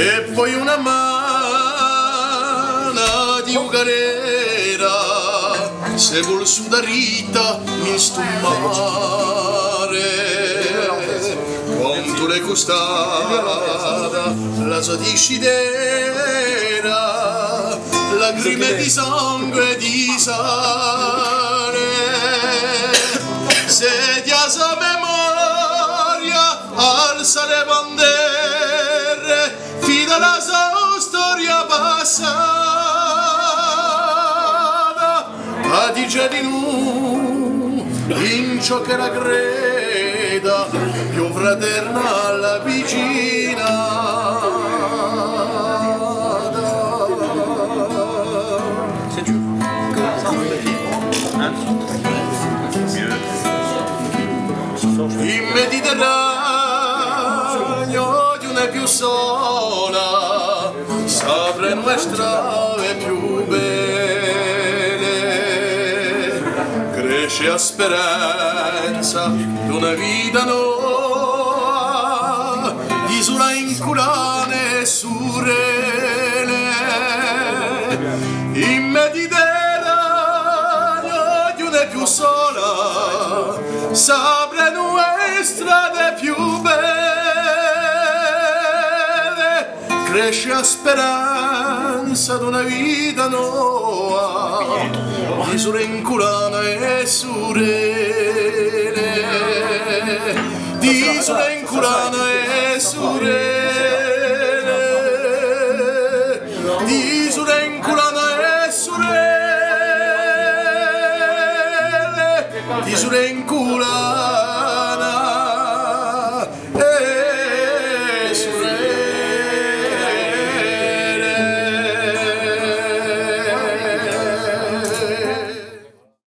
e poi una mano di ugarera se vuol sudarita in sto mare quanto le costava la sua decidera lacrime di sangue e di sale se di asa memoria alza le bandere fida la sua storia passata a dice di nu in ciò che la greda più fraterna alla vicina il Mediterraneo di una più sola s'apre nostra e più belle cresce a speranza d'una vita nuova di sola inculane e surele il Mediterraneo di una più sola s'apre strade più belle cresce a speranza d'una vita nuova di sole inculana e surele di sole inculana e surele